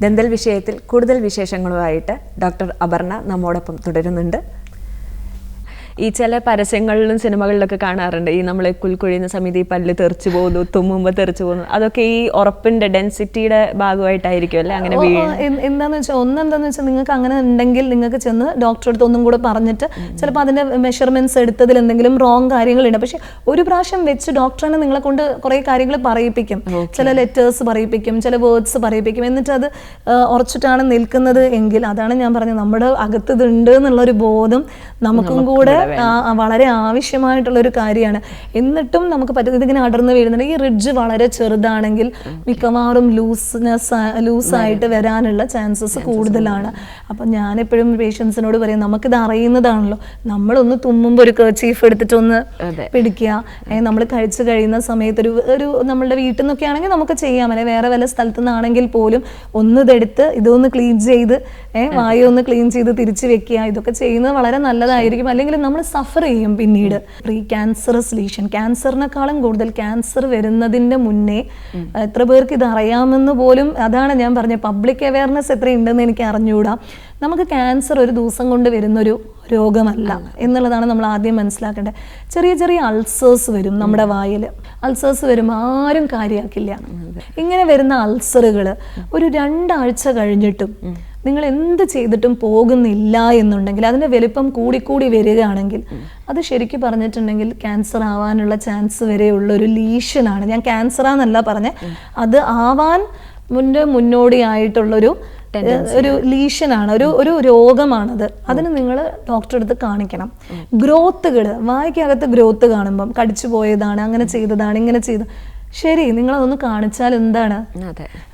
Dental വിഷയത്തിൽ കൂടുതൽ വിശേഷങ്ങളുമായിട്ട് doctor Aparna നമ്മോടൊപ്പം തുടരുന്നുണ്ട്. ഈ ചില പരസ്യങ്ങളിലും സിനിമകളിലൊക്കെ കാണാറുണ്ട്, ഈ നമ്മൾ കുൽക്കുഴിയുന്ന സമയത്ത് ഈ പല്ല് തെറിച്ചു പോകുന്നു, തുമ്മുമ്പോൾ തെറിച്ചു പോകുന്നു. അതൊക്കെ ഈ ഉറപ്പിന്റെ ഡെൻസിറ്റിയുടെ ഭാഗമായിട്ടായിരിക്കും അല്ലേ അങ്ങനെ? എന്താന്ന് വെച്ചാൽ നിങ്ങൾക്ക് അങ്ങനെ ഉണ്ടെങ്കിൽ നിങ്ങൾക്ക് ചെന്ന് ഡോക്ടറെ അടുത്ത് ഒന്നും കൂടെ പറഞ്ഞിട്ട് ചിലപ്പോൾ അതിന്റെ മെഷർമെന്റ്സ് എടുത്തതിൽ എന്തെങ്കിലും റോങ് കാര്യങ്ങളുണ്ട്. പക്ഷെ ഒരു പ്രാവശ്യം വെച്ച് ഡോക്ടറിനെ നിങ്ങളെ കൊണ്ട് കുറെ കാര്യങ്ങൾ പറയിപ്പിക്കും, ചില ലെറ്റേഴ്സ് പറയിപ്പിക്കും, ചില വേർഡ്സ് പറയിപ്പിക്കും. എന്നിട്ട് അത് ഉറച്ചിട്ടാണ് നിൽക്കുന്നത് എങ്കിൽ അതാണ് ഞാൻ പറഞ്ഞത്, നമ്മുടെ അകത്ത് ഇതുണ്ട് എന്നുള്ളൊരു ബോധം നമുക്കും കൂടെ വളരെ ആവശ്യമായിട്ടുള്ളൊരു കാര്യമാണ്. എന്നിട്ടും നമുക്ക് പറ്റുന്നത് ഇങ്ങനെ അടർന്ന് വീഴുന്നുണ്ട്. ഈ റിഡ്ജ് വളരെ ചെറുതാണെങ്കിൽ മിക്കവാറും ലൂസായിട്ട് വരാനുള്ള ചാൻസസ് കൂടുതലാണ്. അപ്പം ഞാനെപ്പോഴും പേഷ്യൻസിനോട് പറയും, നമുക്കിത് അറിയുന്നതാണല്ലോ, നമ്മളൊന്ന് തുമ്മുമ്പോൾ ഒരു കർച്ചീഫ് എടുത്തിട്ട് ഒന്ന് പിടിക്കുക. നമ്മൾ കഴിച്ചു കഴിയുന്ന സമയത്ത് ഒരു നമ്മളുടെ വീട്ടിൽ നിന്നൊക്കെ ആണെങ്കിൽ നമുക്ക് ചെയ്യാം, അല്ലെ വേറെ വല്ല സ്ഥലത്തു നിന്നാണെങ്കിൽ പോലും ഒന്ന് ഇതെടുത്ത് ഇതൊന്ന് ക്ലീൻ ചെയ്ത് വായു ഒന്ന് ക്ലീൻ ചെയ്ത് തിരിച്ചു വെക്കുക. ഇതൊക്കെ ചെയ്യുന്നത് വളരെ നല്ലതായിരിക്കും. അല്ലെങ്കിൽ നമ്മൾ സഫർ ചെയ്യും പിന്നീട്. പ്രീ ക്യാൻസറസ് ലീഷൻ, ക്യാൻസറിനെക്കാളും കൂടുതൽ ക്യാൻസർ വരുന്നതിന്റെ മുന്നേ എത്ര പേർക്ക് ഇത് അറിയാമെന്ന് പോലും, അതാണ് ഞാൻ പറഞ്ഞത്, പബ്ലിക് അവയർനെസ് എത്രയുണ്ടെന്ന് എനിക്ക് അറിഞ്ഞുകൂടാ. നമുക്ക് ക്യാൻസർ ഒരു ദിവസം കൊണ്ട് വരുന്നൊരു രോഗമല്ല എന്നുള്ളതാണ് നമ്മൾ ആദ്യം മനസ്സിലാക്കേണ്ടത്. ചെറിയ ചെറിയ അൾസേഴ്സ് വരും നമ്മുടെ വായിൽ. അൾസേഴ്സ് വരുമ്പോൾ ആരും കാര്യമാക്കില്ല. ഇങ്ങനെ വരുന്ന അൾസറുകൾ ഒരു 2 ആഴ്ച കഴിഞ്ഞിട്ടും നിങ്ങൾ എന്ത് ചെയ്തിട്ടും പോകുന്നില്ല എന്നുണ്ടെങ്കിൽ, അതിൻ്റെ വലിപ്പം കൂടിക്കൂടി വരികയാണെങ്കിൽ, അത് ശരിക്കും പറഞ്ഞിട്ടുണ്ടെങ്കിൽ ക്യാൻസർ ആവാനുള്ള ചാൻസ് വരെയുള്ളൊരു ലീഷനാണ്. ഞാൻ ക്യാൻസറാന്നല്ല പറഞ്ഞ, അത് ആവാൻ മുന്നോടിയായിട്ടുള്ളൊരു ലീഷനാണ്, ഒരു രോഗമാണത്. അതിന് നിങ്ങൾ ഡോക്ടറെ അടുത്ത് കാണിക്കണം. ഗ്രോത്തുകൾ, വായ്ക്കകത്ത് ഗ്രോത്ത് കാണുമ്പം കടിച്ചു പോയതാണ്, അങ്ങനെ ചെയ്തതാണ്, ഇങ്ങനെ ചെയ്തു, ശരി, നിങ്ങളതൊന്ന് കാണിച്ചാൽ എന്താണ്,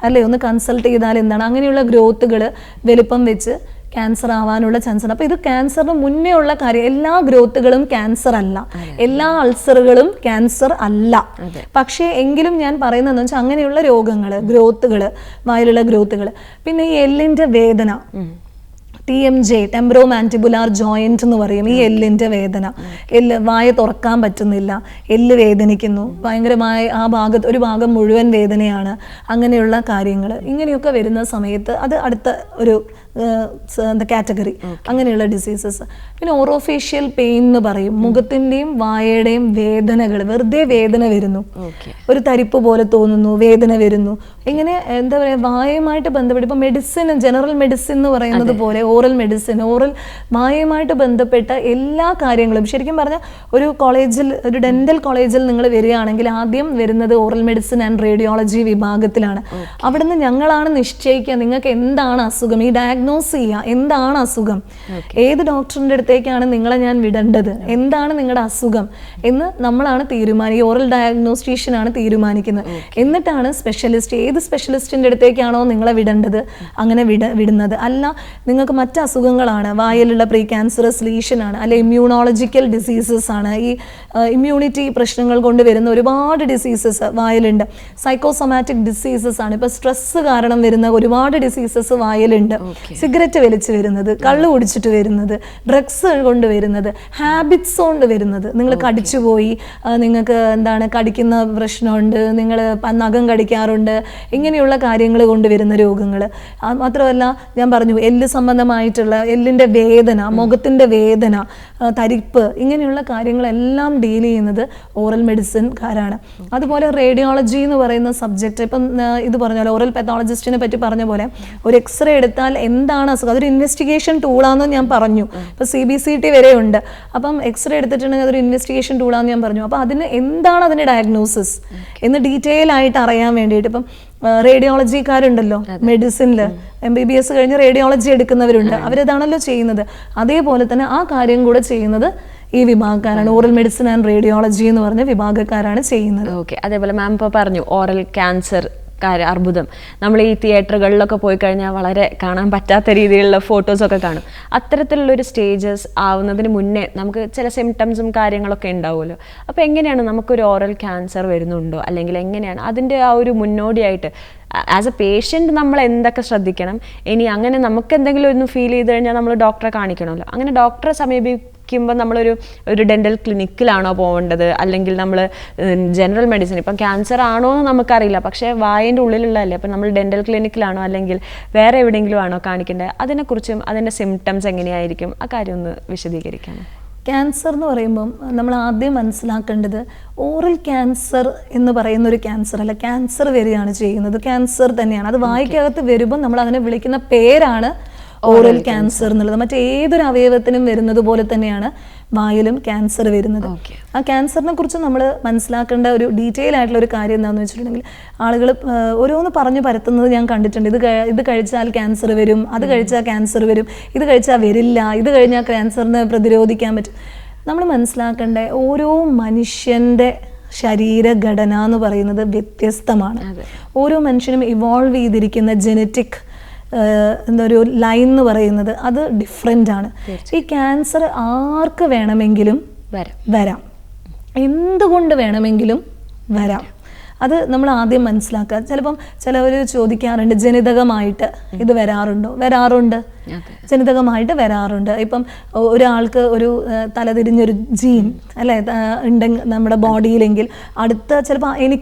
അല്ലേ, ഒന്ന് കൺസൾട്ട് ചെയ്താൽ എന്താണ്? അങ്ങനെയുള്ള ഗ്രോത്തുകൾ വലിപ്പം വെച്ച് ക്യാൻസർ ആവാനുള്ള ചാൻസ് ഉണ്ട്. അപ്പോൾ ഇത് ക്യാൻസറിന് മുന്നേ ഉള്ള കാര്യം. എല്ലാ ഗ്രോത്തുകളും ക്യാൻസർ അല്ല, എല്ലാ അൾസറുകളും ക്യാൻസർ അല്ല. പക്ഷേ എങ്കിലും ഞാൻ പറയുന്നതെന്ന് വെച്ചാൽ അങ്ങനെയുള്ള രോഗങ്ങൾ, ഗ്രോത്തുകൾ, വായിലുള്ള ഗ്രോത്തുകൾ. പിന്നെ ഈ എല്ലിൻ്റെ വേദന, TMJ, ടെമ്പറോ മാൻറ്റിബുലാർ ജോയിന്റ് എന്ന് പറയും. ഈ എല്ലിൻ്റെ വേദന, വായ തുറക്കാൻ പറ്റുന്നില്ല, എല്ല് വേദനിക്കുന്നു ഭയങ്കരമായ, ആ ഭാഗത്ത് ഒരു ഭാഗം മുഴുവൻ വേദനയാണ്, അങ്ങനെയുള്ള കാര്യങ്ങൾ. ഇങ്ങനെയൊക്കെ വരുന്ന സമയത്ത് അത് അടുത്ത ഒരു കാറ്റഗറി, അങ്ങനെയുള്ള ഡിസീസസ്. പിന്നെ ഓറോഫേഷ്യൽ പെയിൻ എന്ന് പറയും, മുഖത്തിൻ്റെയും വായയുടെയും വേദനകൾ, വെറുതെ വേദന വരുന്നു, ഒരു തരിപ്പ് പോലെ തോന്നുന്നു, വേദന വരുന്നു. ഇങ്ങനെ എന്താ പറയുക, വായയുമായിട്ട് ബന്ധപ്പെട്ട് ഇപ്പം മെഡിസിൻ, ജനറൽ മെഡിസിൻ എന്ന് പറയുന്നത് പോലെ ഓറൽ മെഡിസിൻ, വായയുമായിട്ട് ബന്ധപ്പെട്ട എല്ലാ കാര്യങ്ങളും. ശരിക്കും പറഞ്ഞാൽ ഒരു കോളേജിൽ, ഒരു ഡെന്റൽ കോളേജിൽ നിങ്ങൾ വരികയാണെങ്കിൽ ആദ്യം വരുന്നത് ഓറൽ മെഡിസിൻ ആൻഡ് റേഡിയോളജി വിഭാഗത്തിലാണ്. അവിടുന്ന് ഞങ്ങളാണ് നിശ്ചയിക്കുക നിങ്ങൾക്ക് എന്താണ് അസുഖം, ഈ ഡയഗ്നോസ് ചെയ്യുക, എന്താണ് അസുഖം, ഏത് ഡോക്ടറിൻ്റെ അടുത്തേക്കാണ് നിങ്ങളെ ഞാൻ വിടേണ്ടത്, എന്താണ് നിങ്ങളുടെ അസുഖം എന്ന് നമ്മളാണ് തീരുമാനിക്കുക. ഓറൽ ഡയഗ്നോസ്റ്റീഷ്യനാണ് തീരുമാനിക്കുന്നത്. എന്നിട്ടാണ് സ്പെഷ്യലിസ്റ്റ്, ഏത് സ്പെഷ്യലിസ്റ്റിൻ്റെ അടുത്തേക്കാണോ നിങ്ങളെ വിടേണ്ടത് അങ്ങനെ വിടുന്നത്. അല്ല, നിങ്ങൾക്ക് മറ്റ് അസുഖങ്ങളാണ്, വായിലുള്ള പ്രീ ക്യാൻസറസ് ലീഷനാണ്, അല്ലെ ഇമ്മ്യൂണോളജിക്കൽ ഡിസീസസ് ആണ്, ഈ ഇമ്മ്യൂണിറ്റി പ്രശ്നങ്ങൾ കൊണ്ട് വരുന്ന ഒരുപാട് ഡിസീസസ് വായിലുണ്ട്. സൈക്കോസൊമാറ്റിക് ഡിസീസസ് ആണ്, ഇപ്പോൾ സ്ട്രെസ് കാരണം വരുന്ന ഒരുപാട് ഡിസീസസ് വായിലുണ്ട്. സിഗരറ്റ് വലിച്ച് വരുന്നത്, കള്ള് കുടിച്ചിട്ട് വരുന്നത്, ഡ്രഗ്സ് കൊണ്ട് വരുന്നത്, ഹാബിറ്റ്സ് കൊണ്ട് വരുന്നത്, നിങ്ങൾ കടിച്ചുപോയി, നിങ്ങൾക്ക് എന്താണ് കടിക്കുന്ന പ്രശ്നമുണ്ട്, നിങ്ങൾ നഖം കടിക്കാറുണ്ട്, ഇങ്ങനെയുള്ള കാര്യങ്ങൾ കൊണ്ടുവരുന്ന രോഗങ്ങൾ. മാത്രമല്ല ഞാൻ പറഞ്ഞു, എല്ല് സംബന്ധമായിട്ടുള്ള എല്ലിൻ്റെ വേദന, മുഖത്തിൻ്റെ വേദന, തരിപ്പ്, ഇങ്ങനെയുള്ള കാര്യങ്ങളെല്ലാം ഡീൽ ചെയ്യുന്നത് ഓറൽ മെഡിസിൻകാരാണ്. അതുപോലെ റേഡിയോളജി എന്ന് പറയുന്ന സബ്ജക്റ്റ്, ഇപ്പം ഇത് പറഞ്ഞ പോലെ ഓറൽ പെത്തോളജിസ്റ്റിനെ പറ്റി പറഞ്ഞ പോലെ ഒരു എക്സ്റേ എടുത്താൽ എന്താണ് അസുഖം, അതൊരു ഇൻവെസ്റ്റിഗേഷൻ ടൂളാണെന്ന് ഞാൻ പറഞ്ഞു. ഇപ്പോൾ CBCT വരെ ഉണ്ട്. അപ്പം എക്സ്റേ എടുത്തിട്ടുണ്ടെങ്കിൽ അതൊരു ഇൻവെസ്റ്റിഗേഷൻ ടൂളാണെന്ന് ഞാൻ പറഞ്ഞു. അപ്പോൾ അതിന് എന്താണ് അതിൻ്റെ ഡയഗ്നോസിസ് എന്ന് ഡീറ്റെയിൽ ആയിട്ട് അറിയാൻ വേണ്ടിയിട്ട്, ഇപ്പം റേഡിയോളജിക്കാരുണ്ടല്ലോ മെഡിസിനിൽ, MBBS കഴിഞ്ഞ് റേഡിയോളജി എടുക്കുന്നവരുണ്ട്, അവരതാണല്ലോ ചെയ്യുന്നത്. അതേപോലെ തന്നെ ആ കാര്യം കൂടെ ചെയ്യുന്നത് ഈ വിഭാഗക്കാരാണ്, ഓറൽ മെഡിസിൻ ആൻഡ് റേഡിയോളജി എന്ന് പറഞ്ഞ വിഭാഗക്കാരാണ് ചെയ്യുന്നത്. ഓക്കെ. അതേപോലെ മാം ഇപ്പോൾ പറഞ്ഞു ഓറൽ ക്യാൻസർ, അർബുദം, നമ്മൾ ഈ തിയേറ്ററുകളിലൊക്കെ പോയി കഴിഞ്ഞാൽ വളരെ കാണാൻ പറ്റാത്ത രീതിയിലുള്ള ഫോട്ടോസൊക്കെ കാണും. അത്തരത്തിലുള്ളൊരു സ്റ്റേജസ് ആവുന്നതിന് മുന്നേ നമുക്ക് ചില സിംറ്റംസും കാര്യങ്ങളൊക്കെ ഉണ്ടാവുമല്ലോ. അപ്പോൾ എങ്ങനെയാണ് നമുക്കൊരു ഓറൽ ക്യാൻസർ വരുന്നുണ്ടോ, അല്ലെങ്കിൽ എങ്ങനെയാണ് അതിൻ്റെ ആ ഒരു മുന്നോടിയായിട്ട് ആസ് എ പേഷ്യൻറ്റ് നമ്മൾ എന്തൊക്കെ ശ്രദ്ധിക്കണം? ഇനി അങ്ങനെ നമുക്ക് എന്തെങ്കിലും ഒന്ന് ഫീൽ ചെയ്ത് കഴിഞ്ഞാൽ നമ്മൾ ഡോക്ടറെ കാണിക്കണമല്ലോ. അങ്ങനെ ഡോക്ടറെ സമീപിക്കുക കാണിക്കുമ്പോൾ നമ്മളൊരു ഡെൻ്റൽ ക്ലിനിക്കിലാണോ പോകേണ്ടത്, അല്ലെങ്കിൽ നമ്മൾ ജനറൽ മെഡിസിൻ, ഇപ്പം ക്യാൻസർ ആണോ എന്ന് നമുക്കറിയില്ല, പക്ഷേ വായൻ്റെ ഉള്ളിലുള്ളതല്ലേ, അപ്പം നമ്മൾ ഡെൻ്റൽ ക്ലിനിക്കിലാണോ അല്ലെങ്കിൽ വേറെ എവിടെയെങ്കിലും ആണോ കാണിക്കേണ്ടത്, അതിനെക്കുറിച്ചും അതിൻ്റെ സിംറ്റംസ് എങ്ങനെയായിരിക്കും, ആ കാര്യം ഒന്ന് വിശദീകരിക്കണം. ക്യാൻസർ എന്ന് പറയുമ്പം നമ്മൾ ആദ്യം മനസ്സിലാക്കേണ്ടത് ഓറൽ ക്യാൻസർ എന്ന് പറയുന്ന ഒരു ക്യാൻസർ അല്ല, ക്യാൻസർ വരികയാണ് ചെയ്യുന്നത്, ക്യാൻസർ തന്നെയാണ്. അത് വായ്ക്കകത്ത് വരുമ്പോൾ നമ്മൾ അതിനെ വിളിക്കുന്ന പേരാണ് ഓറൽ ക്യാൻസർ എന്നുള്ളത്. മറ്റേതൊരു അവയവത്തിനും വരുന്നത് പോലെ തന്നെയാണ് വായിലും ക്യാൻസർ വരുന്നത്. ആ ക്യാൻസറിനെ കുറിച്ച് നമ്മൾ മനസ്സിലാക്കേണ്ട ഒരു ഡീറ്റെയിൽ ആയിട്ടുള്ള ഒരു കാര്യം എന്താണെന്ന് വെച്ചിട്ടുണ്ടെങ്കിൽ, ആളുകൾ ഓരോന്ന് പറഞ്ഞു പരത്തുന്നത് ഞാൻ കണ്ടിട്ടുണ്ട്. ഇത് കഴിച്ചാൽ ക്യാൻസർ വരും, അത് കഴിച്ചാൽ ക്യാൻസർ വരും, ഇത് കഴിച്ചാൽ വരില്ല, ഇത് കഴിഞ്ഞാൽ ക്യാൻസറിനെ പ്രതിരോധിക്കാൻ പറ്റും. നമ്മൾ മനസ്സിലാക്കേണ്ട ഓരോ മനുഷ്യൻ്റെ ശരീരഘടന എന്ന് പറയുന്നത് വ്യത്യസ്തമാണ്. ഓരോ മനുഷ്യനും ഇവോൾവ് ചെയ്തിരിക്കുന്ന ജനറ്റിക് എന്തൊരു ലൈൻ എന്ന് പറയുന്നത് അത് ഡിഫറെൻ്റ് ആണ്. ഈ ക്യാൻസർ ആർക്ക് വേണമെങ്കിലും വരാം, എന്തുകൊണ്ട് വേണമെങ്കിലും വരാം. അത് നമ്മൾ ആദ്യം മനസ്സിലാക്കുക. ചിലപ്പം ചിലവർ ചോദിക്കാറുണ്ട്, ജനിതകമായിട്ട് ഇത് വരാറുണ്ട്, ജനിതകമായിട്ട് വരാറുണ്ട്. ഇപ്പം ഒരാൾക്ക് ഒരു തലതിരിഞ്ഞൊരു ജീൻ അല്ലേ ഉണ്ടെങ്കിൽ നമ്മുടെ ബോഡിയിലെങ്കിൽ അടുത്ത ചിലപ്പോൾ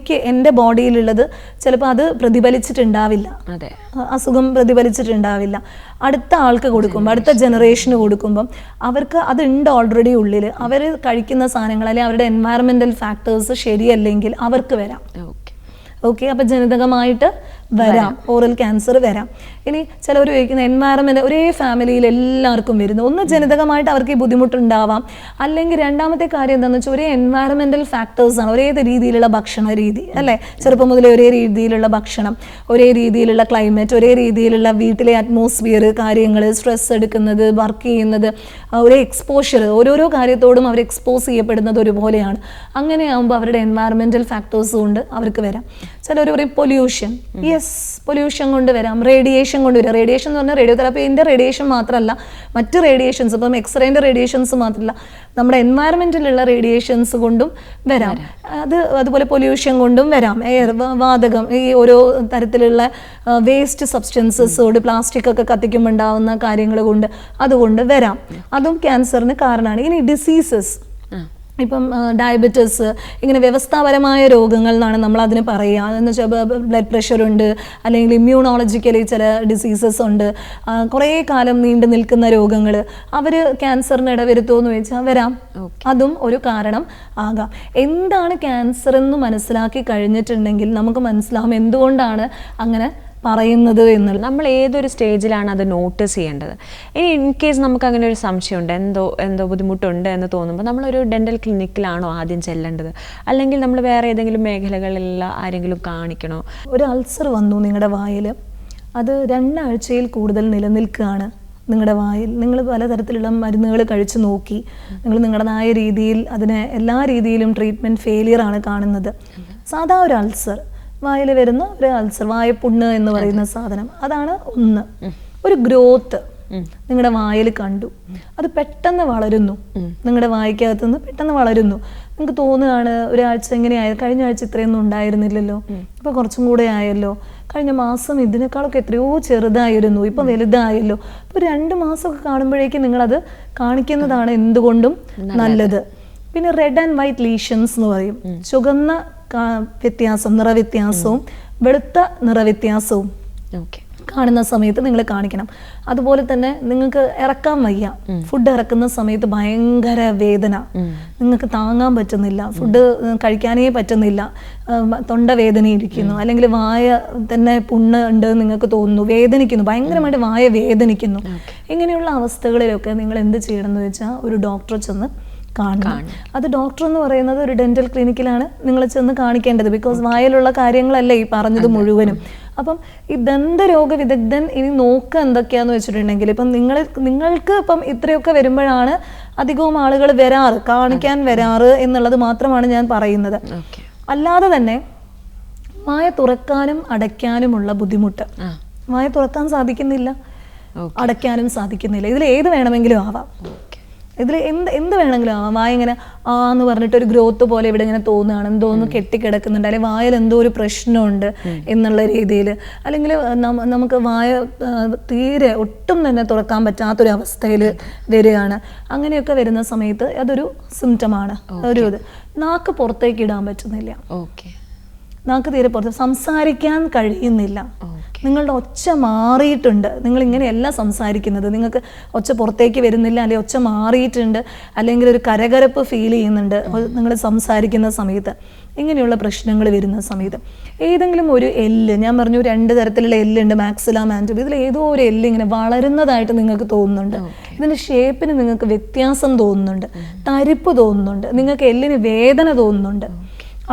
എൻ്റെ ബോഡിയിലുള്ളത് ചിലപ്പോൾ അത് പ്രതിഫലിച്ചിട്ടുണ്ടാവില്ല, അസുഖം പ്രതിഫലിച്ചിട്ടുണ്ടാവില്ല. അടുത്ത ആൾക്ക് കൊടുക്കുമ്പോൾ, അടുത്ത ജനറേഷന് കൊടുക്കുമ്പം അവർക്ക് അതുണ്ട് ഓൾറെഡി ഉള്ളിൽ. അവർ കഴിക്കുന്ന സാധനങ്ങൾ അല്ലെങ്കിൽ അവരുടെ എൻവയറമെൻ്റൽ ഫാക്ടേഴ്സ് ശരിയല്ലെങ്കിൽ അവർക്ക് വരാം. ഓക്കെ, അപ്പം ജനിതകമായിട്ട് വരാം, ഓറൽ ക്യാൻസർ വരാം. ഇനി ചിലവർ ചോദിക്കുന്ന എൻവയറമെൻറ്റ് ഒരേ ഫാമിലിയിൽ എല്ലാവർക്കും വരുന്നു. ഒന്ന് ജനിതകമായിട്ട് അവർക്ക് ഈ ബുദ്ധിമുട്ടുണ്ടാവാം, അല്ലെങ്കിൽ രണ്ടാമത്തെ കാര്യം എന്താണെന്ന് വെച്ചാൽ ഒരേ എൻവയറമെൻ്റൽ ഫാക്ടേഴ്സാണ്, ഒരേ രീതിയിലുള്ള ഭക്ഷണ രീതി അല്ലേ, ചെറുപ്പം മുതലേ ഒരേ രീതിയിലുള്ള ഭക്ഷണം, ഒരേ രീതിയിലുള്ള ക്ലൈമറ്റ്, ഒരേ രീതിയിലുള്ള വീട്ടിലെ അറ്റ്മോസ്ഫിയർ, കാര്യങ്ങൾ, സ്ട്രെസ് എടുക്കുന്നത്, വർക്ക് ചെയ്യുന്നത്, ഒരേ എക്സ്പോഷർ, ഓരോരോ കാര്യത്തോടും അവർ എക്സ്പോസ് ചെയ്യപ്പെടുന്നത് ഒരുപോലെയാണ്. അങ്ങനെയാകുമ്പോൾ അവരുടെ എൻവയറമെൻ്റൽ ഫാക്ടേഴ്സ് കൊണ്ട് അവർക്ക് വരാം. ചിലർ പറയും പൊല്യൂഷൻ, പൊല്യൂഷൻ കൊണ്ട് വരാം, റേഡിയേഷൻ കൊണ്ട് വരാം. റേഡിയേഷൻ എന്ന് പറഞ്ഞാൽ റേഡിയോതെറാപ്പിൻ്റെ റേഡിയേഷൻ മാത്രമല്ല, മറ്റ് റേഡിയേഷൻസ്, ഇപ്പം എക്സ്റേൻ്റെ റേഡിയേഷൻസ് മാത്രമല്ല, നമ്മുടെ എൻവയറമെൻറ്റിലുള്ള റേഡിയേഷൻസ് കൊണ്ടും വരാം. അതുപോലെ പൊല്യൂഷൻ കൊണ്ടും വരാം, എയർ, വാതകം, ഈ ഓരോ തരത്തിലുള്ള വേസ്റ്റ് സബ്സ്റ്റൻസസോട് പ്ലാസ്റ്റിക് ഒക്കെ കത്തിക്കുമ്പോൾ ഉണ്ടാവുന്ന കാര്യങ്ങൾ കൊണ്ട് അതുകൊണ്ട് വരാം. അതും ക്യാൻസറിന് കാരണമാണ്. ഇനി ഡിസീസസ്, ഇപ്പം ഡയബറ്റിസ്, ഇങ്ങനെ വ്യവസ്ഥാപരമായ രോഗങ്ങൾ എന്നാണ് നമ്മൾ അതിന് പറയുക. എന്ന് വെച്ചാൽ ബ്ലഡ് പ്രഷറുണ്ട്, അല്ലെങ്കിൽ ഇമ്മ്യൂണോളജിക്കലി ചില ഡിസീസസ് ഉണ്ട്, കുറേ കാലം നീണ്ടു നിൽക്കുന്ന രോഗങ്ങൾ, അവർ ക്യാൻസറിന് ഇടവരുത്തുമോ എന്ന് ചോദിച്ചാൽ വരാം, അതും ഒരു കാരണം ആകാം. എന്താണ് ക്യാൻസർ എന്ന് മനസ്സിലാക്കി കഴിഞ്ഞിട്ടുണ്ടെങ്കിൽ നമുക്ക് മനസ്സിലാവും എന്തുകൊണ്ടാണ് അങ്ങനെ പറയുന്നത് എന്നുള്ളത്. നമ്മൾ ഏതൊരു സ്റ്റേജിലാണ് അത് നോട്ടീസ് ചെയ്യേണ്ടത്. ഇനി ഇൻ കേസ് നമുക്ക് അങ്ങനെ ഒരു സംശയമുണ്ട്, എന്തോ ബുദ്ധിമുട്ടുണ്ട് എന്ന് തോന്നുമ്പോൾ നമ്മളൊരു ഡെൻ്റൽ ക്ലിനിക്കിലാണോ ആദ്യം ചെല്ലേണ്ടത്, അല്ലെങ്കിൽ നമ്മൾ വേറെ ഏതെങ്കിലും മേഖലകളിലുള്ള ആരെങ്കിലും കാണിക്കണോ? ഒരു അൾസർ വന്നു നിങ്ങളുടെ വായിൽ, അത് 2 ആഴ്ചയിൽ കൂടുതൽ നിലനിൽക്കുകയാണ് നിങ്ങളുടെ വായിൽ, നിങ്ങൾ പലതരത്തിലുള്ള മരുന്നുകൾ കഴിച്ചു നോക്കി, നിങ്ങൾ നിങ്ങളുടേതായ രീതിയിൽ അതിനെ എല്ലാ രീതിയിലും ട്രീറ്റ്മെൻറ്റ് ഫെയിലിയറാണ് കാണുന്നത്. സാധാ ഒരു അൾസർ, വായിൽ വരുന്ന ഒരു അൾസർ, വായപ്പുണ്ണ് എന്ന് പറയുന്ന സാധനം, അതാണ് ഒന്ന്. ഒരു ഗ്രോത്ത് നിങ്ങളുടെ വായിൽ കണ്ടു, അത് പെട്ടെന്ന് വളരുന്നു, നിങ്ങളുടെ വായ്ക്കകത്ത് നിന്ന് പെട്ടെന്ന് വളരുന്നു. നിങ്ങൾക്ക് തോന്നുകയാണ് ഒരാഴ്ച എങ്ങനെയായ, കഴിഞ്ഞ ആഴ്ച ഇത്രയൊന്നും ഉണ്ടായിരുന്നില്ലല്ലോ, ഇപ്പം കുറച്ചും കൂടെ ആയല്ലോ, കഴിഞ്ഞ മാസം ഇതിനേക്കാളൊക്കെ എത്രയോ ചെറുതായിരുന്നു, ഇപ്പം വലുതായല്ലോ. ഇപ്പോൾ 2 മാസമൊക്കെ കാണുമ്പോഴേക്കും നിങ്ങളത് കാണിക്കുന്നതാണ് എന്തുകൊണ്ടും നല്ലത്. പിന്നെ റെഡ് ആൻഡ് വൈറ്റ് ലീഷൻസ് എന്ന് പറയും, ചുവന്ന വ്യത്യാസം, നിറവ്യത്യാസവും വെളുത്ത നിറവ്യത്യാസവും കാണുന്ന സമയത്ത് നിങ്ങൾ കാണിക്കണം. അതുപോലെ തന്നെ നിങ്ങൾക്ക് ഇറക്കാൻ വയ്യ, ഫുഡ് ഇറക്കുന്ന സമയത്ത് ഭയങ്കര വേദന, നിങ്ങൾക്ക് താങ്ങാൻ പറ്റുന്നില്ല, ഫുഡ് കഴിക്കാനേ പറ്റുന്നില്ല, തൊണ്ട വേദനയിരിക്കുന്നു, അല്ലെങ്കിൽ വായ തന്നെ പുണ്ണ് ഉണ്ട് നിങ്ങൾക്ക് തോന്നുന്നു, വേദനിക്കുന്നു, ഭയങ്കരമായിട്ട് വായ വേദനിക്കുന്നു. ഇങ്ങനെയുള്ള അവസ്ഥകളിലൊക്കെ നിങ്ങൾ എന്ത് ചെയ്യണം എന്ന് വെച്ചാൽ ഒരു ഡോക്ടറെ ചെന്ന് കാണണം. അത് ഡോക്ടർ എന്ന് പറയുന്നത് ഒരു ഡെന്റൽ ക്ലിനിക്കിലാണ് നിങ്ങൾ ചെന്ന് കാണിക്കേണ്ടത്. ബിക്കോസ് വായിലുള്ള കാര്യങ്ങളല്ലേ ഈ പറഞ്ഞത് മുഴുവനും. അപ്പം ഈ ദന്തരോഗ വിദഗ്ധൻ ഇനി നോക്കുക എന്തൊക്കെയാന്ന് വെച്ചിട്ടുണ്ടെങ്കിൽ, ഇപ്പം നിങ്ങൾക്ക് ഇപ്പം ഇത്രയൊക്കെ വരുമ്പോഴാണ് അധികവും ആളുകൾ കാണിക്കാൻ വരാറ് എന്നുള്ളത് മാത്രമാണ് ഞാൻ പറയുന്നത്. അല്ലാതെ തന്നെ വായ തുറക്കാനും അടയ്ക്കാനുമുള്ള ബുദ്ധിമുട്ട്, വായ തുറക്കാൻ സാധിക്കുന്നില്ല, അടയ്ക്കാനും സാധിക്കുന്നില്ല, ഇതിൽ ഏത് വേണമെങ്കിലും ആവാം. ഇതിൽ എന്ത് വേണമെങ്കിലും ആവാം. വായ ഇങ്ങനെ എന്ന് പറഞ്ഞിട്ട് ഒരു ഗ്രോത്ത് പോലെ ഇവിടെ ഇങ്ങനെ തോന്നുകയാണ്, എന്തോ ഒന്ന് കെട്ടിക്കിടക്കുന്നുണ്ട്, അല്ലെങ്കിൽ വായിൽ എന്തോ ഒരു പ്രശ്നമുണ്ട് എന്നുള്ള രീതിയിൽ, അല്ലെങ്കിൽ നമുക്ക് വായ തീരെ ഒട്ടും തന്നെ തുറക്കാൻ പറ്റാത്തൊരവസ്ഥയിൽ വരികയാണ്. അങ്ങനെയൊക്കെ വരുന്ന സമയത്ത് അതൊരു സിംറ്റമാണ്. ഒരു ഇത് നാക്ക് പുറത്തേക്ക് ഇടാൻ പറ്റുന്നില്ല, നാക്ക് തീരെ പുറത്ത് സംസാരിക്കാൻ കഴിയുന്നില്ല, നിങ്ങളുടെ ഒച്ച മാറിയിട്ടുണ്ട്, നിങ്ങൾ ഇങ്ങനെയല്ല സംസാരിക്കുന്നത്, നിങ്ങൾക്ക് ഒച്ച പുറത്തേക്ക് വരുന്നില്ല, അല്ലെങ്കിൽ ഒച്ച മാറിയിട്ടുണ്ട്, അല്ലെങ്കിൽ ഒരു കരകരപ്പ് ഫീൽ ചെയ്യുന്നുണ്ട് നിങ്ങൾ സംസാരിക്കുന്ന സമയത്ത്. ഇങ്ങനെയുള്ള പ്രശ്നങ്ങൾ വരുന്ന സമയത്ത് ഏതെങ്കിലും ഒരു എല്ല്, ഞാൻ പറഞ്ഞു 2 തരത്തിലുള്ള എല്ലുണ്ട്, മാക്സില മാൻഡിബിൾ, ഇതിൽ ഏതോ ഒരു എല്ല് ഇങ്ങനെ വളരുന്നതായിട്ട് നിങ്ങൾക്ക് തോന്നുന്നുണ്ട്, ഇതിൻ്റെ ഷേപ്പിന് നിങ്ങൾക്ക് വ്യത്യാസം തോന്നുന്നുണ്ട്, തരിപ്പ് തോന്നുന്നുണ്ട്, നിങ്ങൾക്ക് എല്ലിന് വേദന തോന്നുന്നുണ്ട്.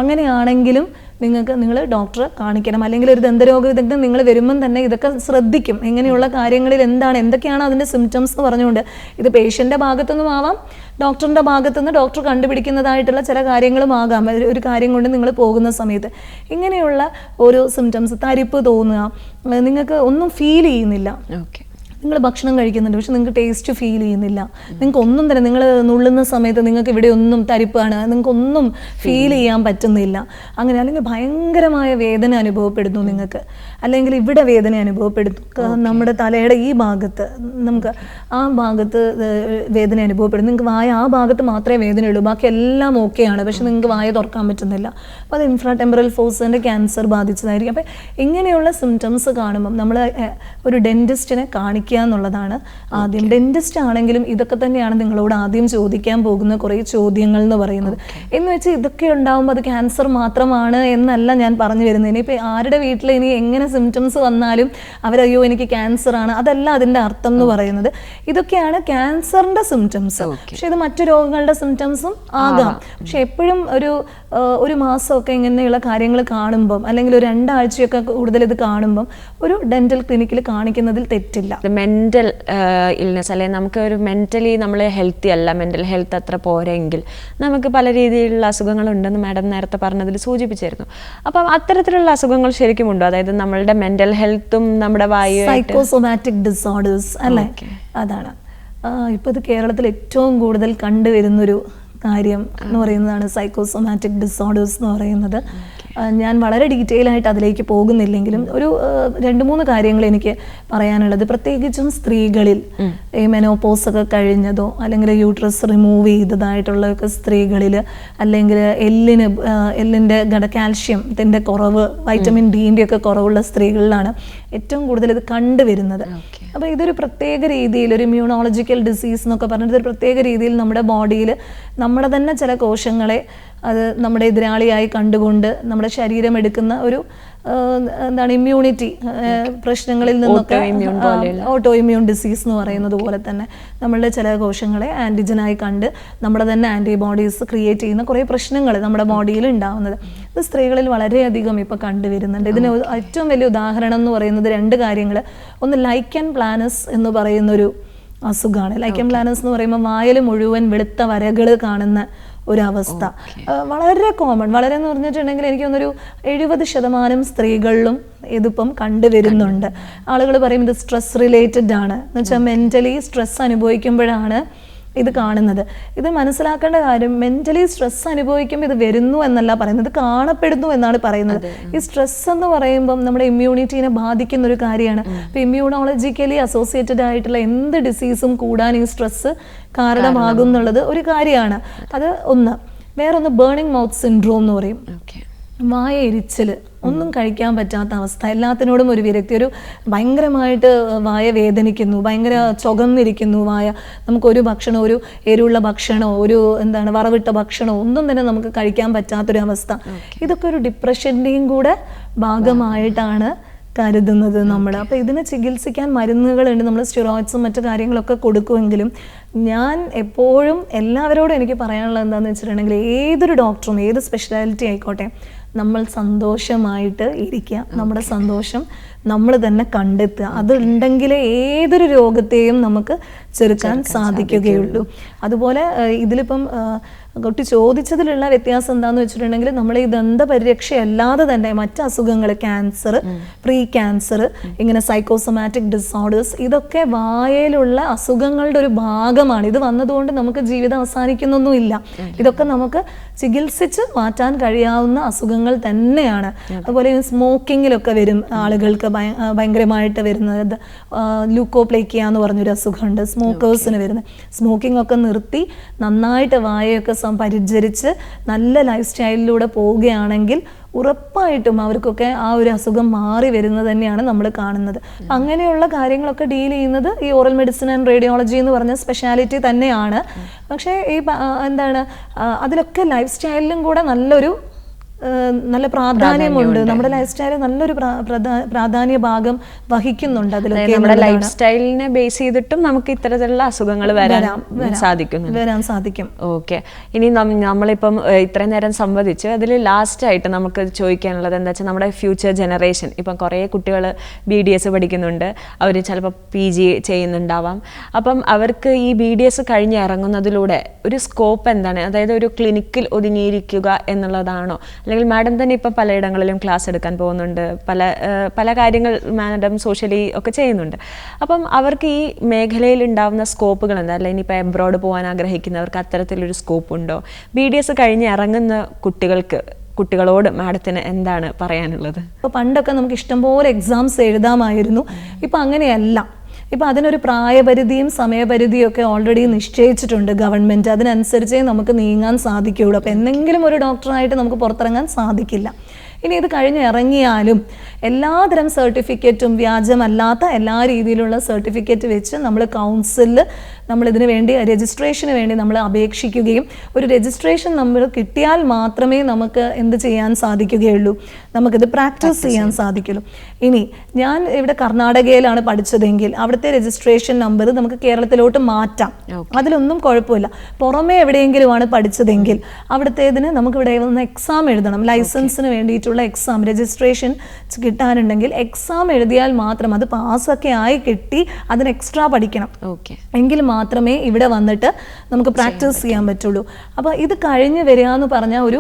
അങ്ങനെയാണെങ്കിലും നിങ്ങൾ ഡോക്ടറെ കാണിക്കണം. അല്ലെങ്കിൽ ഒരു ദന്തരോഗ വിദഗ്ധൻ നിങ്ങൾ വരുമ്പം തന്നെ ഇതൊക്കെ ശ്രദ്ധിക്കും, ഇങ്ങനെയുള്ള കാര്യങ്ങളിൽ എന്തൊക്കെയാണ് അതിൻ്റെ സിംറ്റംസ് എന്ന് പറഞ്ഞുകൊണ്ട്. ഇത് പേഷ്യൻ്റെ ഭാഗത്തുനിന്നും ആവാം, ഡോക്ടറിൻ്റെ ഭാഗത്തുനിന്ന് ഡോക്ടർ കണ്ടുപിടിക്കുന്നതായിട്ടുള്ള ചില കാര്യങ്ങളും ആകാം. ഒരു കാര്യം കൊണ്ട് നിങ്ങൾ പോകുന്ന സമയത്ത് ഇങ്ങനെയുള്ള ഒരു സിംറ്റംസ്, തരിപ്പ് തോന്നുക, നിങ്ങൾക്ക് ഒന്നും ഫീൽ ചെയ്യുന്നില്ല, നിങ്ങൾ ഭക്ഷണം കഴിക്കുന്നുണ്ട് പക്ഷെ നിങ്ങൾക്ക് ടേസ്റ്റ് ഫീൽ ചെയ്യുന്നില്ല, നിങ്ങൾക്ക് ഒന്നും തന്നെ, നിങ്ങൾ നുള്ളുന്ന സമയത്ത് നിങ്ങൾക്ക് ഇവിടെ ഒന്നും തരിപ്പാണ്, നിങ്ങൾക്ക് ഒന്നും ഫീൽ ചെയ്യാൻ പറ്റുന്നില്ല, അങ്ങനെ, അല്ലെങ്കിൽ ഭയങ്കരമായ വേദന അനുഭവപ്പെടുന്നു നിങ്ങൾക്ക്, അല്ലെങ്കിൽ ഇവിടെ വേദന അനുഭവപ്പെടുന്നു, നമ്മുടെ തലയുടെ ഈ ഭാഗത്ത്, നമുക്ക് ആ ഭാഗത്ത് വേദന അനുഭവപ്പെടുന്നു, നിങ്ങൾക്ക് വായ ആ ഭാഗത്ത് മാത്രമേ വേദനയുള്ളൂ, ബാക്കി എല്ലാം ഓക്കെയാണ്, പക്ഷെ നിങ്ങൾക്ക് വായ തുറക്കാൻ പറ്റുന്നില്ല. അപ്പോൾ അത് ഇൻഫ്രാ ടെമ്പറൽ ഫോഴ്സിൻ്റെ ക്യാൻസർ ബാധിച്ചതായിരിക്കും. അപ്പോൾ ഇങ്ങനെയുള്ള സിംറ്റംസ് കാണുമ്പം നമ്മൾ ഒരു ഡെന്റിസ്റ്റിനെ കാണിക്കുക എന്നുള്ളതാണ് ആദ്യം. ഡെന്റിസ്റ്റ് ആണെങ്കിലും ഇതൊക്കെ തന്നെയാണ് നിങ്ങളോട് ആദ്യം ചോദിക്കാൻ പോകുന്ന കുറേ ചോദ്യങ്ങൾ എന്ന് പറയുന്നത്. എന്ന് വെച്ച് ഇതൊക്കെ ഉണ്ടാകുമ്പോൾ അത് ക്യാൻസർ മാത്രമാണ് എന്നല്ല ഞാൻ പറഞ്ഞു വരുന്നത്. ഇനിയിപ്പോൾ ആരുടെ വീട്ടിൽ ഇനി എങ്ങനെ സിംറ്റംസ് വന്നാലും അവരയ്യോ എനിക്ക് ക്യാൻസർ ആണ്, അതല്ല അതിൻ്റെ അർത്ഥം എന്ന് പറയുന്നത്. ഇതൊക്കെയാണ് ക്യാൻസറിൻ്റെ സിംറ്റംസ്, പക്ഷെ ഇത് മറ്റു രോഗങ്ങളുടെ സിംറ്റംസും ആകാം. പക്ഷെ എപ്പോഴും ഒരു മാസമൊക്കെ ഇങ്ങനെയുള്ള കാര്യങ്ങൾ കാണുമ്പം, അല്ലെങ്കിൽ ഒരു 2 ആഴ്ചയൊക്കെ കൂടുതൽ ഇത് കാണുമ്പം ഒരു ഡെന്റൽ ക്ലിനിക്കിൽ കാണിക്കുന്നതിൽ തെറ്റില്ല. മെൻ്റൽ ഇൽനെസ്, അല്ലെങ്കിൽ നമുക്ക് ഒരു മെൻ്റലി നമ്മൾ ഹെൽത്തി അല്ല, മെൻ്റൽ ഹെൽത്ത് അത്ര പോരെങ്കിൽ നമുക്ക് പല രീതിയിലുള്ള അസുഖങ്ങളുണ്ടെന്ന് മാഡം നേരത്തെ പറഞ്ഞതിൽ സൂചിപ്പിച്ചിരുന്നു. അപ്പം അത്തരത്തിലുള്ള അസുഖങ്ങൾ ശരിക്കും ഉണ്ടോ? അതായത് നമ്മളുടെ മെൻ്റൽ ഹെൽത്തും നമ്മുടെ സൈക്കോസൊമാറ്റിക് ഡിസോർഡേഴ്സ് അല്ലേ, അതാണ് ഇപ്പോൾ ഇത് കേരളത്തിൽ ഏറ്റവും കൂടുതൽ കണ്ടുവരുന്നൊരു കാര്യം എന്ന് പറയുന്നതാണ് സൈക്കോസൊമാറ്റിക് ഡിസോർഡേഴ്സ് എന്ന് പറയുന്നത്. ഞാൻ വളരെ ഡീറ്റെയിൽ ആയിട്ട് അതിലേക്ക് പോകുന്നില്ലെങ്കിലും ഒരു 2-3 കാര്യങ്ങൾ എനിക്ക് പറയാനുള്ളത്, പ്രത്യേകിച്ചും സ്ത്രീകളിൽ ഈ മെനോപോസ് ഒക്കെ കഴിഞ്ഞതോ അല്ലെങ്കിൽ യൂട്രസ് റിമൂവ് ചെയ്തതായിട്ടുള്ളതൊക്കെ സ്ത്രീകളിൽ, അല്ലെങ്കിൽ എല്ലിൻ്റെ കാൽഷ്യത്തിൻ്റെ കുറവ്, വൈറ്റമിൻ ഡിൻ്റെ ഒക്കെ കുറവുള്ള സ്ത്രീകളിലാണ് ഏറ്റവും കൂടുതൽ ഇത് കണ്ടുവരുന്നത്. അപ്പോൾ ഇതൊരു പ്രത്യേക രീതിയിൽ ഒരു ഇമ്മ്യൂണോളജിക്കൽ ഡിസീസ് എന്നൊക്കെ പറഞ്ഞിട്ട് ഒരു പ്രത്യേക രീതിയിൽ നമ്മുടെ ബോഡിയിൽ നമ്മുടെ തന്നെ ചില കോശങ്ങളെ അത് നമ്മുടെ എതിരാളിയായി കണ്ടുകൊണ്ട് നമ്മുടെ ശരീരം എടുക്കുന്ന ഒരു ഇമ്മ്യൂണിറ്റി പ്രശ്നങ്ങളിൽ നിന്നൊക്കെ, ഓട്ടോ ഇമ്മ്യൂൺ ഡിസീസ് എന്ന് പറയുന്നത് പോലെ തന്നെ നമ്മളുടെ ചില കോശങ്ങളെ ആൻറ്റിജനായി കണ്ട് നമ്മുടെ തന്നെ ആൻറ്റിബോഡീസ് ക്രിയേറ്റ് ചെയ്യുന്ന കുറേ പ്രശ്നങ്ങൾ നമ്മുടെ ബോഡിയിൽ ഉണ്ടാവുന്നത് ഇത് സ്ത്രീകളിൽ വളരെയധികം ഇപ്പോൾ കണ്ടുവരുന്നുണ്ട്. ഇതിന് ഏറ്റവും വലിയ ഉദാഹരണം എന്ന് പറയുന്നത് 2 കാര്യങ്ങൾ. ഒന്ന് ലൈക്കൻ പ്ലാനസ് എന്ന് പറയുന്നൊരു അസുഖമാണ്. ലൈക്കൻ പ്ലാനസ് എന്ന് പറയുമ്പോൾ വായിൽ മുഴുവൻ വെളുത്ത വരകൾ കാണുന്ന ഒരവസ്ഥ, വളരെ കോമൺ, വളരെ എന്ന് പറഞ്ഞിട്ടുണ്ടെങ്കിൽ എനിക്ക് തോന്നുന്നൊരു 70% സ്ത്രീകളിലും ഇതിപ്പം കണ്ടുവരുന്നുണ്ട്. ആളുകൾ പറയും ഇത് സ്ട്രെസ് റിലേറ്റഡ് ആണ് എന്ന് വെച്ചാൽ മെൻ്റലി സ്ട്രെസ് അനുഭവിക്കുമ്പോഴാണ് ഇത് കാണുന്നത്. ഇത് മനസ്സിലാക്കേണ്ട കാര്യം, മെൻ്റലി സ്ട്രെസ് അനുഭവിക്കുമ്പോൾ ഇത് വരുന്നു എന്നല്ല പറയുന്നത്, കാണപ്പെടുന്നു എന്നാണ് പറയുന്നത്. ഈ സ്ട്രെസ് എന്ന് പറയുമ്പം നമ്മുടെ ഇമ്മ്യൂണിറ്റീനെ ബാധിക്കുന്ന ഒരു കാര്യമാണ്. അപ്പോൾ ഇമ്മ്യൂണോളജിക്കലി അസോസിയേറ്റഡ് ആയിട്ടുള്ള എന്ത് ഡിസീസും കൂടാൻ ഈ സ്ട്രെസ് കാരണമാകും എന്നുള്ളത് ഒരു കാര്യമാണ്. അത് ഒന്ന്. വേറൊന്ന് ബേണിംഗ് മൗത്ത് സിൻഡ്രോം എന്ന് പറയും. വായ എരിച്ചൽ, ഒന്നും കഴിക്കാൻ പറ്റാത്ത അവസ്ഥ, എല്ലാത്തിനോടും ഒരു വിരക്തി, ഒരു ഭയങ്കരമായിട്ട് വായ വേദനിക്കുന്നു, ഭയങ്കര ചുകന്നിരിക്കുന്നു വായ, നമുക്കൊരു ഭക്ഷണം, ഒരു എരിവുള്ള ഭക്ഷണമോ ഒരു വറവിട്ട ഭക്ഷണമോ ഒന്നും തന്നെ നമുക്ക് കഴിക്കാൻ പറ്റാത്തൊരവസ്ഥ. ഇതൊക്കെ ഒരു ഡിപ്രഷൻ്റെയും കൂടെ ഭാഗമായിട്ടാണ് കരുതുന്നത് നമ്മൾ. അപ്പോൾ ഇതിനെ ചികിത്സിക്കാൻ മരുന്നുകളുണ്ട്, നമ്മൾ സ്റ്റിറോയിഡ്സും മറ്റു കാര്യങ്ങളൊക്കെ കൊടുക്കുമെങ്കിലും ഞാൻ എപ്പോഴും എല്ലാവരോടും എനിക്ക് പറയാനുള്ളത് എന്താണെന്ന് വെച്ചിട്ടുണ്ടെങ്കിൽ ഏതൊരു ഡോക്ടറും ഏത് സ്പെഷ്യാലിറ്റി ആയിക്കോട്ടെ നമ്മൾ സന്തോഷമായിട്ട് ഇരിക്കുക, നമ്മുടെ സന്തോഷം നമ്മൾ തന്നെ കണ്ടെത്തുക. അതുണ്ടെങ്കിൽ ഏതൊരു രോഗത്തെയും നമുക്ക് ചെറുക്കാൻ സാധിക്കുകയുള്ളൂ. അതുപോലെ ഇതിലിപ്പം കുട്ടി ചോദിച്ചതിലുള്ള വ്യത്യാസം എന്താണെന്ന് വെച്ചിട്ടുണ്ടെങ്കിൽ നമ്മൾ ഈ ദന്തപരിരക്ഷയല്ലാതെ തന്നെ മറ്റ് അസുഖങ്ങൾ, ക്യാൻസർ, പ്രീ ക്യാൻസർ, ഇങ്ങനെ സൈക്കോസൊമാറ്റിക് ഡിസോർഡേഴ്സ്, ഇതൊക്കെ വായയിലുള്ള അസുഖങ്ങളുടെ ഒരു ഭാഗമാണ്. ഇത് വന്നതുകൊണ്ട് നമുക്ക് ജീവിതം അവസാനിക്കുന്നൊന്നുമില്ല. ഇതൊക്കെ നമുക്ക് ചികിത്സിച്ച് മാറ്റാൻ കഴിയാവുന്ന അസുഖങ്ങൾ തന്നെയാണ്. അതുപോലെ സ്മോക്കിങ്ങിലൊക്കെ വരും ആളുകൾക്ക് ഭയങ്കരമായിട്ട് വരുന്നത് ലൂക്കോപ്ലേക്കിയ എന്ന് പറഞ്ഞൊരു അസുഖമുണ്ട് സ്മോക്കേഴ്സിന് വരുന്നത്. സ്മോക്കിംഗ് ഒക്കെ നിർത്തി നന്നായിട്ട് വായയൊക്കെ പരിചരിച്ച് നല്ല ലൈഫ് സ്റ്റൈലിലൂടെ പോവുകയാണെങ്കിൽ ഉറപ്പായിട്ടും അവർക്കൊക്കെ ആ ഒരു അസുഖം മാറി വരുന്നത് തന്നെയാണ് നമ്മൾ കാണുന്നത്. അങ്ങനെയുള്ള കാര്യങ്ങളൊക്കെ ഡീൽ ചെയ്യുന്നത് ഈ ഓറൽ മെഡിസിൻ ആൻഡ് റേഡിയോളജി എന്ന് പറഞ്ഞ സ്പെഷ്യാലിറ്റി തന്നെയാണ്. പക്ഷേ ഈ എന്താണ് അതിലൊക്കെ ലൈഫ് സ്റ്റൈലിലും കൂടെ നല്ല പ്രാധാന്യമുണ്ട്. നമ്മുടെ ലൈഫ് സ്റ്റൈലിൽ നല്ലൊരു പ്രാധാന്യ ഭാഗം വഹിക്കുന്നുണ്ട്. അതിലൊക്കെ നമ്മുടെ ലൈഫ് സ്റ്റൈലിനെ ബേസ് ചെയ്തിട്ടും നമുക്ക് ഇത്തരത്തിലുള്ള അസുഖങ്ങൾ വരാൻ സാധിക്കും. ഓക്കെ, ഇനി നമ്മളിപ്പം ഇത്രയും നേരം സംവദിച്ചു. അതിൽ ലാസ്റ്റ് ആയിട്ട് നമുക്ക് ചോദിക്കാനുള്ളത് എന്താ വെച്ചാൽ, നമ്മുടെ ഫ്യൂച്ചർ ജനറേഷൻ ഇപ്പം കുറേ കുട്ടികൾ BDS പഠിക്കുന്നുണ്ട്, അവർ ചിലപ്പോൾ PG ചെയ്യുന്നുണ്ടാവാം. അപ്പം അവർക്ക് ഈ BDS കഴിഞ്ഞ് ഇറങ്ങുന്നതിലൂടെ ഒരു സ്കോപ്പ് എന്താണ്? അതായത് ഒരു ക്ലിനിക്കിൽ ഒതുങ്ങിയിരിക്കുക എന്നുള്ളതാണോ? അല്ലെങ്കിൽ മാഡം തന്നെ ഇപ്പം പലയിടങ്ങളിലും ക്ലാസ് എടുക്കാൻ പോകുന്നുണ്ട്, പല കാര്യങ്ങൾ മാഡം സോഷ്യലി ഒക്കെ ചെയ്യുന്നുണ്ട്. അപ്പം അവർക്ക് ഈ മേഖലയിൽ ഉണ്ടാവുന്ന സ്കോപ്പുകൾ എന്താ? അല്ലെങ്കിൽ ഇനിയിപ്പോൾ എബ്രോഡ് പോകാൻ ആഗ്രഹിക്കുന്നവർക്ക് അത്തരത്തിലൊരു സ്കോപ്പ് ഉണ്ടോ? BDS കഴിഞ്ഞ് ഇറങ്ങുന്ന കുട്ടികളോട് മാഡത്തിന് എന്താണ് പറയാനുള്ളത്? ഇപ്പോൾ പണ്ടൊക്കെ നമുക്ക് ഇഷ്ടംപോലെ എക്സാംസ് എഴുതാമായിരുന്നു. ഇപ്പം അങ്ങനെയല്ല. ഇപ്പം അതിനൊരു പ്രായപരിധിയും സമയപരിധിയും ഒക്കെ ഓൾറെഡി നിശ്ചയിച്ചിട്ടുണ്ട് ഗവൺമെൻറ്. അതിനനുസരിച്ചേ നമുക്ക് നീങ്ങാൻ സാധിക്കുകയുള്ളൂ. അപ്പോൾ എന്തെങ്കിലും ഒരു ഡോക്ടറായിട്ട് നമുക്ക് പുറത്തിറങ്ങാൻ സാധിക്കില്ല. ഇനി ഇത് കഴിഞ്ഞ് ഇറങ്ങിയാലും എല്ലാതരം സർട്ടിഫിക്കറ്റും വ്യാജമല്ലാത്ത എല്ലാ രീതിയിലുള്ള സർട്ടിഫിക്കറ്റ് വെച്ച് നമ്മൾ കൗൺസിലിൽ നമ്മളിതിന് വേണ്ടി രജിസ്ട്രേഷന് വേണ്ടി നമ്മൾ അപേക്ഷിക്കുകയും ഒരു രജിസ്ട്രേഷൻ നമ്പർ കിട്ടിയാൽ മാത്രമേ നമുക്ക് എന്ത് ചെയ്യാൻ സാധിക്കുകയുള്ളൂ, നമുക്കിത് പ്രാക്ടീസ് ചെയ്യാൻ സാധിക്കുള്ളൂ. ഇനി ഞാൻ ഇവിടെ കർണാടകയിലാണ് പഠിച്ചതെങ്കിൽ അവിടുത്തെ രജിസ്ട്രേഷൻ നമ്പർ നമുക്ക് കേരളത്തിലോട്ട് മാറ്റാം, അതിലൊന്നും കുഴപ്പമില്ല. പുറമേ എവിടെയെങ്കിലുമാണ് പഠിച്ചതെങ്കിൽ അവിടുത്തേതിന് നമുക്കിവിടെ വന്ന് എക്സാം എഴുതണം. ലൈസൻസിന് വേണ്ടിയിട്ടുള്ള എക്സാം, രജിസ്ട്രേഷൻ കിട്ടാനുണ്ടെങ്കിൽ എക്സാം എഴുതിയാൽ മാത്രം, അത് പാസ്സൊക്കെ ആയി കിട്ടി അതിന് എക്സ്ട്രാ പഠിക്കണം, എങ്കിൽ മാത്രമേ ഇവിടെ വന്നിട്ട് നമുക്ക് പ്രാക്ടീസ് ചെയ്യാൻ പറ്റുള്ളൂ. അപ്പോൾ ഇത് കഴിഞ്ഞ് വരിക എന്ന് പറഞ്ഞാൽ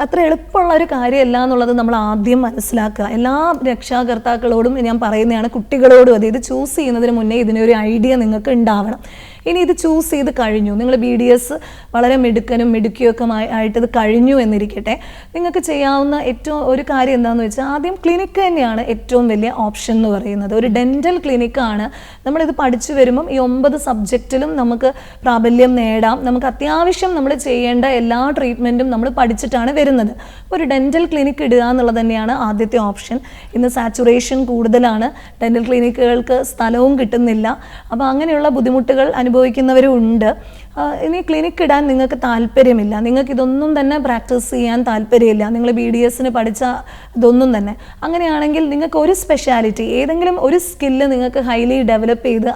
അത്ര എളുപ്പമുള്ള ഒരു കാര്യമല്ല എന്നുള്ളത് നമ്മൾ ആദ്യം മനസ്സിലാക്കുക. എല്ലാ രക്ഷാകർത്താക്കളോടും ഞാൻ പറയുന്നതാണ്, കുട്ടികളോടും അത് ഇത് ചൂസ് ചെയ്യുന്നതിന് മുന്നേ ഇതിനൊരു ഐഡിയ നിങ്ങൾക്ക് ഉണ്ടാവണം. ഇനി ഇത് ചൂസ് ചെയ്ത് കഴിഞ്ഞു, നിങ്ങൾ BDS വളരെ മിടുക്കിയൊക്കെ ആയിട്ട് ഇത് കഴിഞ്ഞു എന്നിരിക്കട്ടെ, നിങ്ങൾക്ക് ചെയ്യാവുന്ന ഏറ്റവും ഒരു കാര്യം എന്താണെന്ന് വെച്ചാൽ, ആദ്യം ക്ലിനിക്ക് തന്നെയാണ് ഏറ്റവും വലിയ ഓപ്ഷൻ എന്ന് പറയുന്നത്. ഒരു ഡെൻ്റൽ ക്ലിനിക്കാണ്. നമ്മളിത് പഠിച്ചു വരുമ്പം ഈ 9 സബ്ജക്റ്റിലും നമുക്ക് പ്രാബല്യം നേടാം. നമുക്ക് അത്യാവശ്യം നമ്മൾ ചെയ്യേണ്ട എല്ലാ ട്രീറ്റ്മെൻറ്റും നമ്മൾ പഠിച്ചിട്ടാണ് വരുന്നത്. ഒരു ഡെൻ്റൽ ക്ലിനിക്ക് ഇടുക എന്നുള്ളത് തന്നെയാണ് ആദ്യത്തെ ഓപ്ഷൻ. ഇന്ന് സാച്ചുറേഷൻ കൂടുതലാണ്, ഡെൻ്റൽ ക്ലിനിക്കുകൾക്ക് സ്ഥലവും കിട്ടുന്നില്ല. അപ്പോൾ അങ്ങനെയുള്ള ബുദ്ധിമുട്ടുകൾ അനുഭവിക്കുന്നവരും ഉണ്ട്. ഇനി ക്ലിനിക്ക് ഇടാൻ നിങ്ങൾക്ക് താല്പര്യമില്ല, നിങ്ങൾക്ക് ഇതൊന്നും തന്നെ പ്രാക്ടീസ് ചെയ്യാൻ താല്പര്യമില്ല, നിങ്ങൾ BDSന് പഠിച്ച ഇതൊന്നും തന്നെ, അങ്ങനെയാണെങ്കിൽ നിങ്ങൾക്ക് ഒരു സ്പെഷ്യാലിറ്റി, ഏതെങ്കിലും ഒരു സ്കില്ല് നിങ്ങൾക്ക് ഹൈലി ഡെവലപ്പ് ചെയ്ത്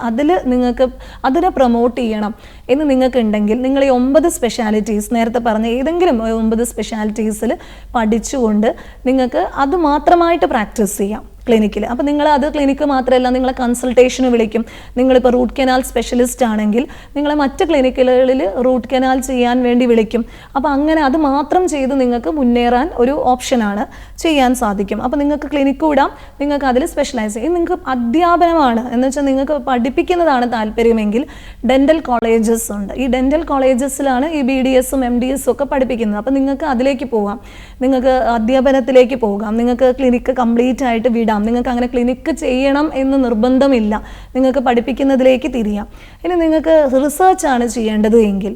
അതിനെ പ്രൊമോട്ട് ചെയ്യണം എന്ന് നിങ്ങൾക്ക് ഉണ്ടെങ്കിൽ, നിങ്ങൾ ഈ 9 സ്പെഷ്യാലിറ്റീസ് നേരത്തെ പറഞ്ഞ ഏതെങ്കിലും 9 സ്പെഷ്യാലിറ്റീസിൽ പഠിച്ചുകൊണ്ട് നിങ്ങൾക്ക് അത് മാത്രമായിട്ട് പ്രാക്ടീസ് ചെയ്യാം ക്ലിനിക്കിൽ. അപ്പോൾ നിങ്ങൾ അത് ക്ലിനിക്ക് മാത്രമല്ല, നിങ്ങളെ കൺസൾട്ടേഷന് വിളിക്കും. നിങ്ങളിപ്പോൾ റൂട്ട് കനാൽ സ്പെഷ്യലിസ്റ്റ് ആണെങ്കിൽ നിങ്ങളെ മറ്റ് ക്ലിനിക്കുകളിൽ റൂട്ട് കനാൽ ചെയ്യാൻ വേണ്ടി വിളിക്കും. അപ്പോൾ അങ്ങനെ അത് മാത്രം ചെയ്ത് നിങ്ങൾക്ക് മുന്നേറാൻ ഒരു ഓപ്ഷനാണ്, ചെയ്യാൻ സാധിക്കും. അപ്പോൾ നിങ്ങൾക്ക് ക്ലിനിക്ക് വിടാം, നിങ്ങൾക്ക് അതിൽ സ്പെഷ്യലൈസ് ചെയ്യും. നിങ്ങൾക്ക് അധ്യാപനമാണ് എന്ന് വെച്ചാൽ നിങ്ങൾക്ക് പഠിപ്പിക്കുന്നതാണ് താല്പര്യമെങ്കിൽ ഡെൻ്റൽ കോളേജസ് ഉണ്ട്. ഈ ഡെൻ്റൽ കോളേജസിലാണ് ഈ BDSും MDSും ഒക്കെ പഠിപ്പിക്കുന്നത്. അപ്പോൾ നിങ്ങൾക്ക് അതിലേക്ക് പോകാം, നിങ്ങൾക്ക് അധ്യാപനത്തിലേക്ക് പോകാം, നിങ്ങൾക്ക് ക്ലിനിക്ക് കംപ്ലീറ്റ് ആയിട്ട് വിടാം. നിങ്ങൾക്ക് അങ്ങനെ ക്ലിനിക്ക് ചെയ്യണം എന്ന് നിർബന്ധമില്ല, നിങ്ങൾക്ക് പഠിപ്പിക്കുന്നതിലേക്ക് തിരിയാം. ഇനി നിങ്ങൾക്ക് റിസർച്ചാണ് ചെയ്യേണ്ടത് എങ്കിൽ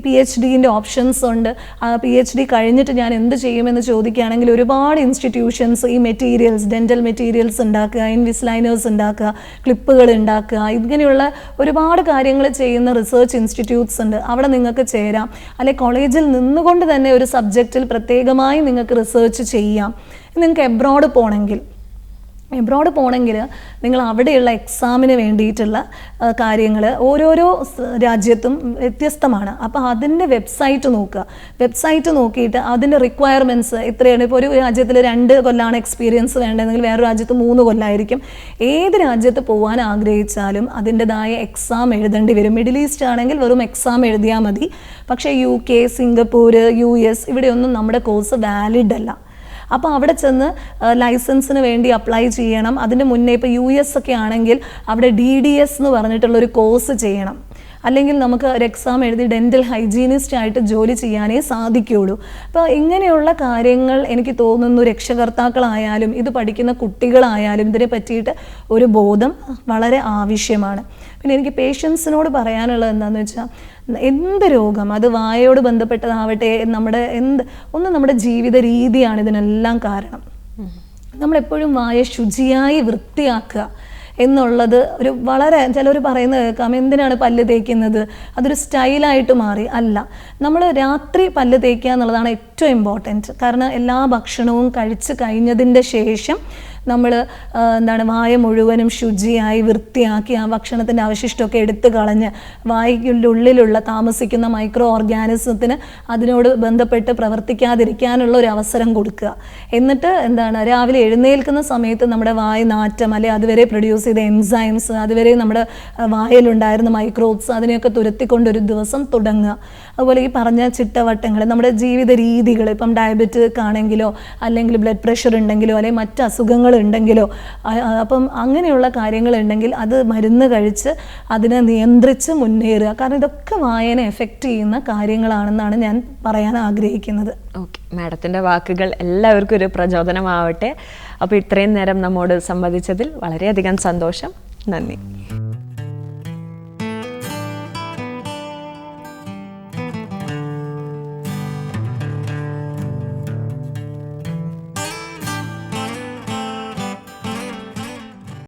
PhDൻ്റെ ഓപ്ഷൻസ് ഉണ്ട്. PhD കഴിഞ്ഞിട്ട് ഞാൻ എന്ത് ചെയ്യുമെന്ന് ചോദിക്കുകയാണെങ്കിൽ ഒരുപാട് ഇൻസ്റ്റിറ്റ്യൂഷൻസ് ഈ മെറ്റീരിയൽസ്, ഡെൻ്റൽ മെറ്റീരിയൽസ് ഉണ്ടാക്കുക, ഇൻവിസ്ലൈനേഴ്സ് ഉണ്ടാക്കുക, ക്ലിപ്പുകൾ ഉണ്ടാക്കുക, ഇങ്ങനെയുള്ള ഒരുപാട് കാര്യങ്ങൾ ചെയ്യുന്ന റിസർച്ച് ഇൻസ്റ്റിറ്റ്യൂട്ട്സ് ഉണ്ട്. അവിടെ നിങ്ങൾക്ക് ചേരാം. അല്ലെങ്കിൽ കോളേജിൽ നിന്നുകൊണ്ട് തന്നെ ഒരു സബ്ജക്റ്റിൽ പ്രത്യേകമായി നിങ്ങൾക്ക് റിസർച്ച് ചെയ്യാം. നിങ്ങൾക്ക് എബ്രോഡ് പോകണമെങ്കിൽ എബ്രോഡ് പോകണമെങ്കിൽ നിങ്ങൾ അവിടെയുള്ള എക്സാമിന് വേണ്ടിയിട്ടുള്ള കാര്യങ്ങൾ ഓരോരോ രാജ്യത്തും വ്യത്യസ്തമാണ്. അപ്പോൾ അതിൻ്റെ വെബ്സൈറ്റ് നോക്കുക. വെബ്സൈറ്റ് നോക്കിയിട്ട് അതിൻ്റെ റിക്വയർമെൻറ്റ്സ് എത്രയാണ്. ഇപ്പോൾ ഒരു രാജ്യത്തിൽ 2 കൊല്ലമാണ് എക്സ്പീരിയൻസ് വേണ്ടതെങ്കിൽ വേറൊരു രാജ്യത്ത് 3 കൊല്ലമായിരിക്കും. ഏത് രാജ്യത്ത് പോകാൻ ആഗ്രഹിച്ചാലും അതിൻ്റെതായ എക്സാം എഴുതേണ്ടി വരും. മിഡിൽ ഈസ്റ്റ് ആണെങ്കിൽ വെറും എക്സാം എഴുതിയാൽ മതി. പക്ഷേ UK, സിംഗപ്പൂർ, US ഇവിടെയൊന്നും നമ്മുടെ കോഴ്സ് വാലിഡ് അല്ല. അപ്പോൾ അവിടെ ചെന്ന് ലൈസൻസിന് വേണ്ടി അപ്ലൈ ചെയ്യണം. അതിന് മുന്നേ ഇപ്പോൾ US ഒക്കെ ആണെങ്കിൽ അവിടെ DDS എന്ന് പറഞ്ഞിട്ടുള്ളൊരു കോഴ്സ് ചെയ്യണം. അല്ലെങ്കിൽ നമുക്ക് ഒരു എക്സാം എഴുതി ഡെൻ്റൽ ഹൈജീനിസ്റ്റ് ആയിട്ട് ജോലി ചെയ്യാനേ സാധിക്കുകയുള്ളൂ. അപ്പോൾ ഇങ്ങനെയുള്ള കാര്യങ്ങൾ എനിക്ക് തോന്നുന്നു രക്ഷകർത്താക്കളായാലും ഇത് പഠിക്കുന്ന കുട്ടികളായാലും ഇതിനെ പറ്റിയിട്ട് ഒരു ബോധം വളരെ ആവശ്യമാണ്. പിന്നെ എനിക്ക് പേഷ്യൻസിനോട് പറയാനുള്ളത് എന്താണെന്ന് വെച്ചാൽ, എന്ത് രോഗം അത് വായയോട് ബന്ധപ്പെട്ടതാവട്ടെ, നമ്മുടെ ജീവിത രീതിയാണ് ഇതിനെല്ലാം കാരണം. നമ്മളെപ്പോഴും വായ ശുചിയായി വൃത്തിയാക്കുക എന്നുള്ളത് ഒരു വളരെ ചിലർ പറയുന്നത് കേൾക്കാം, എന്തിനാണ് പല്ല് തേക്കുന്നത്, അതൊരു സ്റ്റൈലായിട്ട് മാറി. അല്ല, നമ്മൾ രാത്രി പല്ല് തേക്കുക എന്നുള്ളതാണ് ഏറ്റവും ഇമ്പോർട്ടൻറ്റ്. കാരണം എല്ലാ ഭക്ഷണവും കഴിച്ച് കഴിഞ്ഞതിൻ്റെ ശേഷം നമ്മൾ വായ മുഴുവനും ശുചിയായി വൃത്തിയാക്കി ആ ഭക്ഷണത്തിൻ്റെ അവശിഷ്ടമൊക്കെ എടുത്തു കളഞ്ഞ് വായ്ക്കുള്ളിലുള്ള ഉള്ളിലുള്ള താമസിക്കുന്ന മൈക്രോ ഓർഗാനിസത്തിന് അതിനോട് ബന്ധപ്പെട്ട് പ്രവർത്തിക്കാതിരിക്കാനുള്ള ഒരു അവസരം കൊടുക്കുക. എന്നിട്ട് രാവിലെ എഴുന്നേൽക്കുന്ന സമയത്ത് നമ്മുടെ വായ നാറ്റം അല്ലെ അതുവരെ പ്രൊഡ്യൂസ് ചെയ്ത എൻസൈംസ്, അതുവരെ നമ്മുടെ വായിലുണ്ടായിരുന്ന മൈക്രോബ്സ് അതിനെയൊക്കെ തുരത്തിക്കൊണ്ടൊരു ദിവസം തുടങ്ങുക. അതുപോലെ ഈ പറഞ്ഞ ചിട്ടവട്ടങ്ങൾ, നമ്മുടെ ജീവിത രീതികൾ, ഇപ്പം ഡയബറ്റിക് ആണെങ്കിലോ അല്ലെങ്കിൽ ബ്ലഡ് പ്രഷർ ഉണ്ടെങ്കിലോ അല്ലെങ്കിൽ മറ്റ് അസുഖങ്ങൾ ഉണ്ടെങ്കിലോ, അപ്പം അങ്ങനെയുള്ള കാര്യങ്ങളുണ്ടെങ്കിൽ അത് മരുന്ന് കഴിച്ച് അതിനെ നിയന്ത്രിച്ച് മുന്നേറുക. കാരണം ഇതൊക്കെ വായന എഫക്റ്റ് ചെയ്യുന്ന കാര്യങ്ങളാണെന്നാണ് ഞാൻ പറയാൻ ആഗ്രഹിക്കുന്നത്. ഓക്കെ, മാഡത്തിൻ്റെ വാക്കുകൾ എല്ലാവർക്കും ഒരു പ്രചോദനമാവട്ടെ. അപ്പോൾ ഇത്രയും നേരം നമ്മോട് സംവദിച്ചതിൽ വളരെയധികം സന്തോഷം. നന്ദി.